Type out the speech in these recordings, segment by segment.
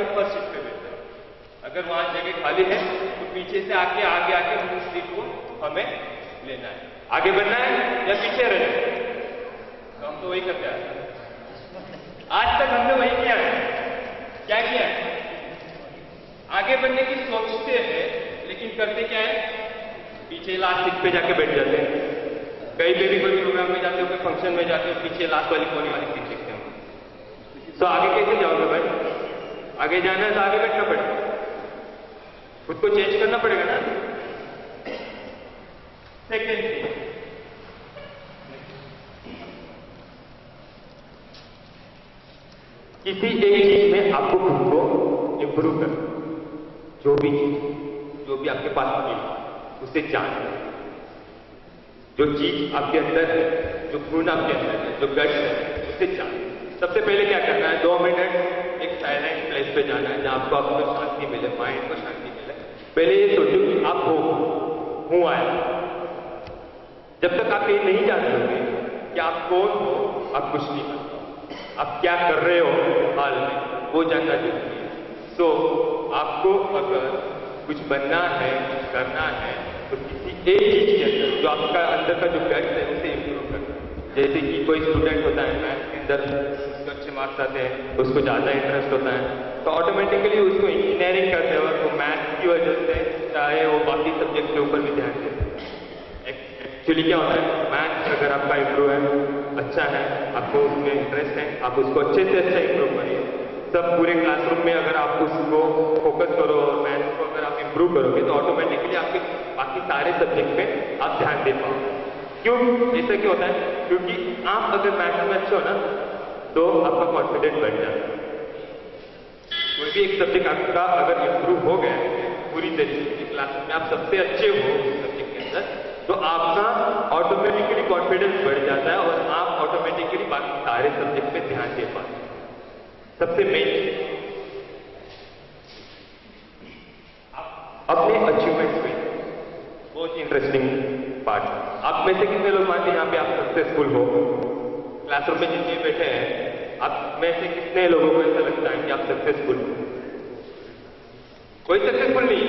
हमें first seat पे बैठना है। अगर वहां जगह खाली है तो पीछे से आके आगे आके उस सीट को हमें लेना है। आगे बढ़ना है या पीछे रहना है, तो हम तो वही करते हैं। आज तक हमने वही किया है। क्या किया है? आगे बढ़ने की सोचते हैं लेकिन करते क्या है? पीछे लास्ट सीट पे जाके बैठ जाते हैं। कहीं पे भी कोई प्रोग्राम में जाते हो, कोई फंक्शन में जाते हो, पीछे लास्ट वाली कोने वाली सीट देखते हो। तो आगे कैसे जाओगे भाई? आगे जाना है तो आगे बैठना पड़ेगा, खुद को चेंज करना पड़ेगा ना। सेकेंड थिंग, किसी एक चीज में आपको खुद को इंप्रूव करना। जो भी आपके पास है उसे जानना। जो चीज आपके अंदर है, जो गुण आपके अंदर है, जो गट्स है, उसे जानना। सबसे पहले क्या करना है? 2 मिनट एक साइलेंट प्लेस पे जाना है जहां आपको अपनी शांति मिले, माइंड को शांति मिले। पहले ये सोचो कि आप हूं आया। जब तक आप ये नहीं जानते कि आप कौन हो, आप कुछ नहीं करते। आप क्या कर रहे हो हाल में, वो जानना जरूरी है। तो आपको अगर कुछ बनना है, कुछ करना है, तो किसी एक चीज के अंदर जो आपका अंदर का जो गट्स है उसे इंप्रूव करना। जैसे कि कोई स्टूडेंट होता है, मैथ्स के अंदर उसको अच्छे मार्क्स आते हैं, उसको ज्यादा इंटरेस्ट होता है, तो ऑटोमेटिकली उसको इंजीनियरिंग करते वक्त वो मैथ्स की वजह से चाहे वो बाकी सब्जेक्ट के ऊपर भी ध्यान देते हैं। एक्चुअली क्या होता है? मैथ्स अगर आपका इंप्रूव है, अच्छा है, आपको उसमें इंटरेस्ट है, आप उसको अच्छे से अच्छा इंप्रूव करिए। सब पूरे क्लासरूम में अगर आप उसको फोकस करो और मैथ्स को अगर आप इंप्रूव करोगे तो ऑटोमेटिकली आपके बाकी सारे सब्जेक्ट पे आप ध्यान दे पाओगे। क्यों ऐसा क्यों होता है? क्योंकि आप अगर मैथ्स में अच्छे हो ना तो आपका कॉन्फिडेंस बढ़ जाता है। कोई भी एक सब्जेक्ट आपका अगर इंप्रूव हो गया पूरी तरीके से क्लास में, आप सबसे अच्छे हो सब्जेक्ट के अंदर, तो आपका ऑटोमेटिकली कॉन्फिडेंस बढ़ जाता है और आप ऑटोमेटिकली बाकी सारे सब्जेक्ट पे ध्यान दे पाते हैं। सबसे मेन अपने अचीवमेंट्स पे बहुत इंटरेस्टिंग पार्ट। आप में से कितने लोग मानते हैं यहाँ पे आप सक्सेसफुल हो? क्लासरूम में जितने बैठे हैं आप में से कितने लोगों को ऐसा लगता है कि आप सक्सेसफुल हो? कोई सक्सेसफुल नहीं।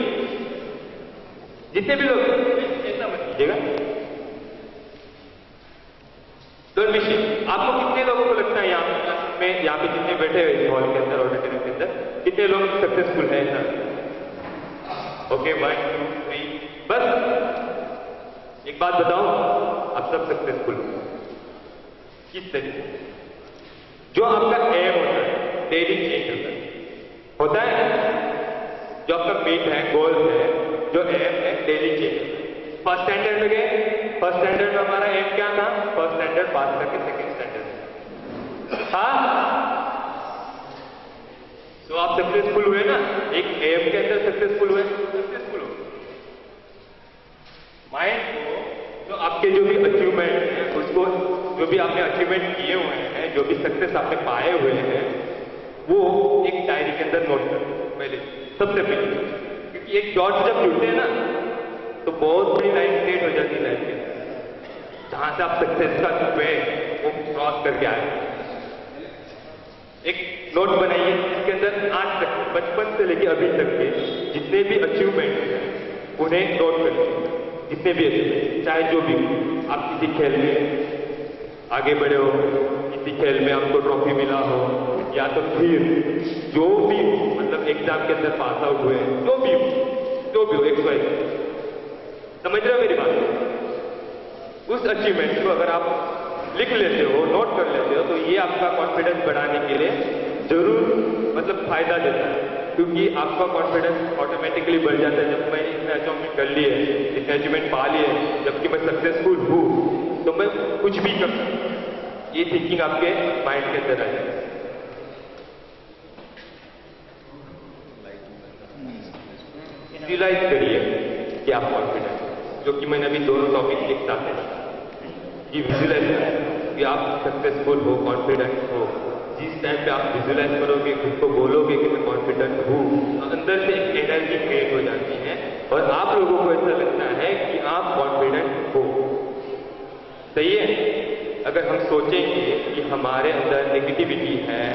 जितने भी लोग ऐसा मत कीजिएगा, डोंट बी शिट। आपको कितने लोगों को लगता है यहाँ पे जितने बैठे हुए हॉल के अंदर, ऑडिटोरियम के अंदर, कितने लोग सक्सेसफुल हैं सर? ओके, 1 2 3, बस एक बात बताओ, आप सब सक्सेसफुल हो। किस तरीके? जो आपका एम होता है डेली चेंज होता है, जो आपका मीट है, गोल है, जो एम है डेली चेंज। फर्स्ट स्टैंडर्ड में गए, फर्स्ट स्टैंडर्ड में हमारा एम क्या था? फर्स्ट स्टैंडर्ड पास करके सेकंड स्टैंडर्ड। हाँ, तो आप सक्सेसफुल हुए ना, एक एम के अंदर सक्सेसफुल हुए, सक्सेसफुल हो। माइंड को जो आपके जो भी अचीवमेंट है, उसको जो भी आपने अचीवमेंट किए हुए हैं, जो भी सक्सेस आपने पाए हुए हैं, वो एक डायरी के अंदर नोट करें पहले, सबसे पहले। क्योंकि एक डॉट जब जुड़ते हैं ना तो बहुत बड़ी लाइन क्रिएट हो जाती है लाइफ के अंदर, जहां से आप सक्सेस का वे वो क्रॉस करके आए। एक नोट बनाइए जिसके अंदर आज तक, बचपन से लेकर अभी तक के जितने भी अचीवमेंट हैं उन्हें नोट करिए। जितने भी अचीवमेंट, चाहे जो भी, आप किसी खेल में आगे बढ़े हो, किसी खेल में आपको ट्रॉफी मिला हो, या तो फिर जो भी मतलब एग्जाम के अंदर पास आउट हुए, जो भी हो, एक समझ रहे हो मेरी बात? उस अचीवमेंट को अगर आप लिख लेते हो, नोट कर लेते हो, तो ये आपका कॉन्फिडेंस बढ़ाने के लिए जरूर मतलब फायदा देता है। क्योंकि आपका कॉन्फिडेंस ऑटोमेटिकली बढ़ जाता है। जब मैंने इतने अचीवमेंट कर लिए, इतने अचीवमेंट पा लिए, जबकि मैं सक्सेसफुल हूँ, तो मैं कुछ भी कर सकता हूँ। ये थिंकिंग आपके माइंड के अंदर आ जाए। विजुअलाइज करिए कि आप कॉन्फिडेंट, जो कि मैंने अभी दोनों टॉपिक एक साथ में बताया कि विजुअलाइज करें कि आप सक्सेसफुल हो, कॉन्फिडेंट हो। जिस टाइम पे आप विजुअलाइज करोगे, खुद को बोलोगे कि मैं कॉन्फिडेंट हूँ, तो अंदर से एक एनर्जी क्रिएट हो जाती है और आप लोगों को ऐसा लगता है कि आप कॉन्फिडेंट हो। सही है? अगर हम सोचेंगे कि हमारे अंदर नेगेटिविटी है,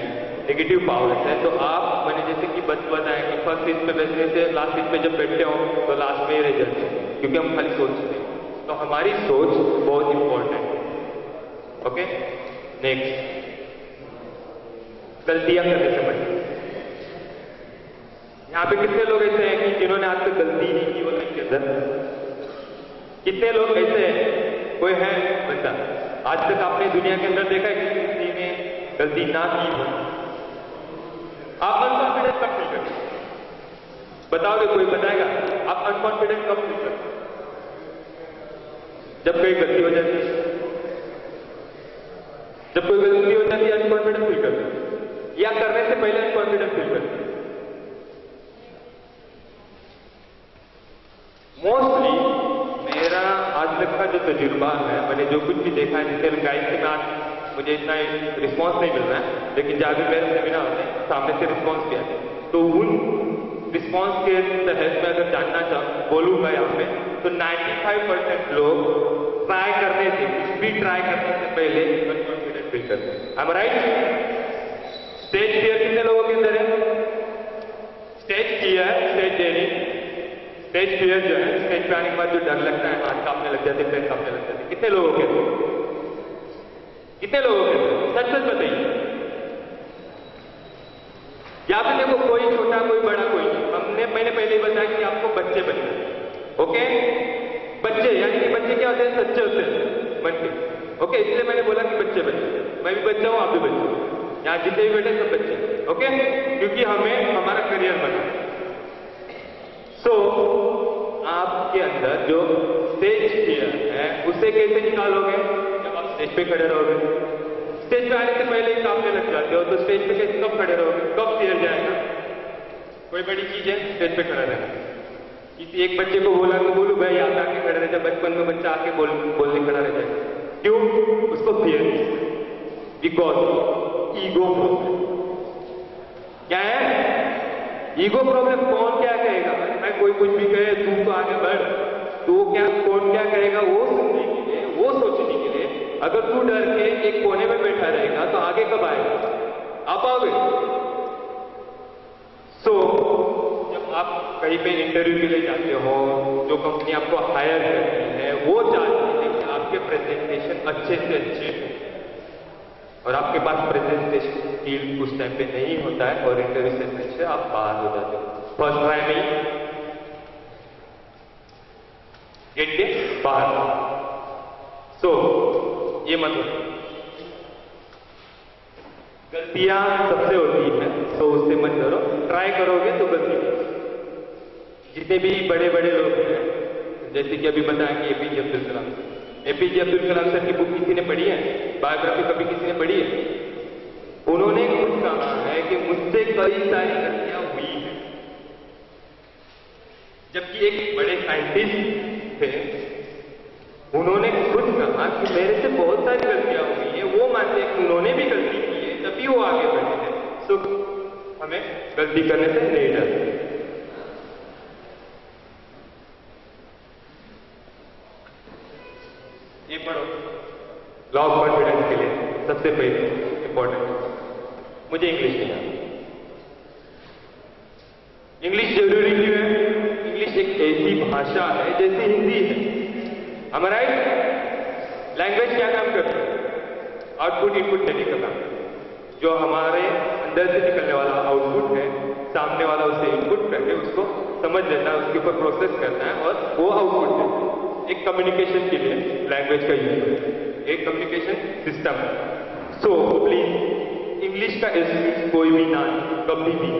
नेगेटिव पावर्स है, तो आप मैंने जैसे कि बताएं कि फर्स्ट सीट पे बैठने से लास्ट सीट पे जब बैठते हो तो लास्ट में ही रह जाते हैं, क्योंकि हम खाली सोचते हैं। तो हमारी सोच बहुत इंपॉर्टेंट है। ओके, नेक्स्ट, गलतियां करने से बचें। यहाँ पे कितने लोग ऐसे हैं कि जिन्होंने आज तक गलती नहीं की वो लाइफ के अंदर? कितने लोग ऐसे हैं? कोई है बता, आज तक आपने दुनिया के अंदर देखा है कि किसी ने गलती ना की हो? आप अनकॉन्फिडेंट कब फील करते? बताओगे? कोई बताएगा? आप अनकॉन्फिडेंट कब फील करते? जब कोई गलती हो जाती है, जब कोई गलती हो जाती है अनकॉन्फिडेंट फील करते, या करने से पहले अनकॉन्फिडेंट फील करते? मोस्टली मेरा आज तक का जो तजुर्बा है, मैंने जो कुछ भी देखा है, जिससे गाइड से मैं मुझे इतना रिस्पॉन्स नहीं मिल रहा है, लेकिन जहाँ भी मेरे सेमिनार होते हैं सामने से रिस्पॉन्स भी आते हैं, तो उन रिस्पॉन्स के तहत मैं अगर जानना बोलूंगा यहाँ पे, तो 95% लोग ट्राई करने से, कुछ भी ट्राई करने से पहले अनकॉन्फिडेंट फील करते हैं। I am right? Stage fear कितने लोगों के अंदर है? Stage fear, stage daring, stage fear जो है, स्टेज पे आने के बाद जो डर लगता है, हाथ कांपने लग जाते, पैर कांपने लग जाते, कितने लोगों के अंदर? कितने लोगों के अंदर? सच सच बताइए। या फिर देखो, कोई छोटा कोई बड़ा कोई नहीं, मैंने पहले ही बताया कि आपको बच्चे बनना है। ओके, बच्चे यानी कि बच्चे क्या होते हैं? सच्चे होते हैं मन के। ओके, इसलिए मैंने बोला कि बच्चे बच्चे, मैं भी बच्चा हूं, आप भी बच्चे, यहाँ जितने भी बैठे सब बच्चे। ओके, क्योंकि हमें हमारा करियर बनना है। सो आपके अंदर जो स्टेज फियर है उसे कैसे निकालोगे? जब आप स्टेज पे खड़े रहोगे, स्टेज पे आने से पहले ही कांपने लग जाते हो, तो स्टेज पे कैसे कब खड़े रहोगे? कब फियर जाएगा? कोई बड़ी चीज है स्टेज पे खड़ा रहना। किसी एक बच्चे को बोला तो बोलू भाई आप आके खड़े रहते, बचपन में बच्चा आके बोलने खड़ा रह जाएगा। क्यों? उसको फियर नहीं, बिकॉज ईगो प्रॉब्लम। क्या है? Ego problem. कौन क्या कहेगा? मैं कोई कुछ भी कहे, तू तो आगे बढ़, तो क्या कौन क्या कहेगा वो सुनने के लिए, वो सोचने के लिए अगर तू डर के एक कोने में बैठा रहेगा तो आगे कब आएगा? आप आओगे? सो जब आप कहीं पे इंटरव्यू के लिए जाते हो, जो कंपनी आपको हायर करती है वो चाहती है कि आपके प्रेजेंटेशन अच्छे से अच्छे हो, और आपके पास प्रेजेंटेशन स्किल उस टाइम पे नहीं होता है और इंटरव्यू सेशन से आप बाहर हो जाते हो। फर्स्ट ट्राई में गेट के बाहर। सो ये मत हो, गलतियां सबसे होती है, तो उससे मत करो। ट्राई करोगे तो गलती नहीं। जितने भी बड़े बड़े लोग हैं, जैसे कि अभी बताया कि APJ Abdul Kalam, APJ Abdul Kalam sir की बुक किसी ने पढ़ी है? बायोग्राफी कभी किसी ने पढ़ी है? उन्होंने खुद कहा है कि मुझसे कई सारी गलतियां हुई हैं, जबकि एक बड़े साइंटिस्ट थे, उन्होंने खुद कहा कि मेरे से बहुत सारी गलतियां हुई हैं। वो मानते हैं कि उन्होंने भी गलती की है, तभी वो आगे बढ़े हैं। तो हमें गलती करने से नहीं डरना। ये पढ़ो, लॉ ऑफ कॉन्फिडेंस के लिए सबसे पहले इंपॉर्टेंट। मुझे इंग्लिश नहीं आता। इंग्लिश जरूरी क्यों है? इंग्लिश एक ऐसी भाषा है जैसे हिंदी है। हमारा लैंग्वेज क्या काम करती है? आउटपुट इनपुट देने का काम करती है। जो हमारे अंदर से निकलने वाला आउटपुट है, सामने वाला उसे इनपुट करके उसको समझ लेता है, उसके ऊपर प्रोसेस करता है और वो आउटपुट देता है। एक कम्युनिकेशन के लिए लैंग्वेज का यूज है, एक कम्युनिकेशन सिस्टम है। सो प्लीज इंग्लिश का एक्सक्यूज कोई भी ना कभी भी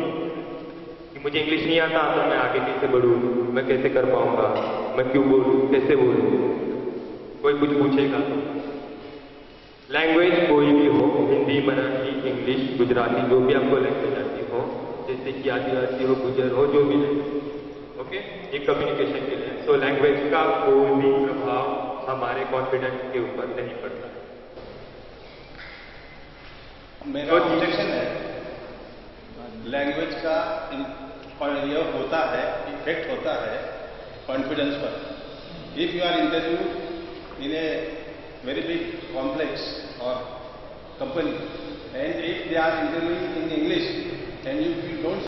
कि मुझे इंग्लिश नहीं आता तो मैं आगे कैसे बढ़ूं, मैं कैसे कर पाऊंगा, मैं क्यों बोलूं, कैसे बोलूं, कोई कुछ पूछेगा। लैंग्वेज कोई भी हो, हिंदी, मराठी, इंग्लिश, गुजराती, जो भी आपको लैंग्वेज आती हो, जैसे कि आदिवासी हो, गुजर हो, जो भी लैंग्वेज, ओके, ये कम्युनिकेशन के लिए। सो लैंग्वेज का कोई भी प्रभाव हमारे कॉन्फिडेंस के ऊपर नहीं पड़ता। मेरा ऑब्जेक्शन है, लैंग्वेज का यह होता है, इफेक्ट होता है कॉन्फिडेंस पर। If you are interview in a very big complex और company, and if they are interviewing in English and you don't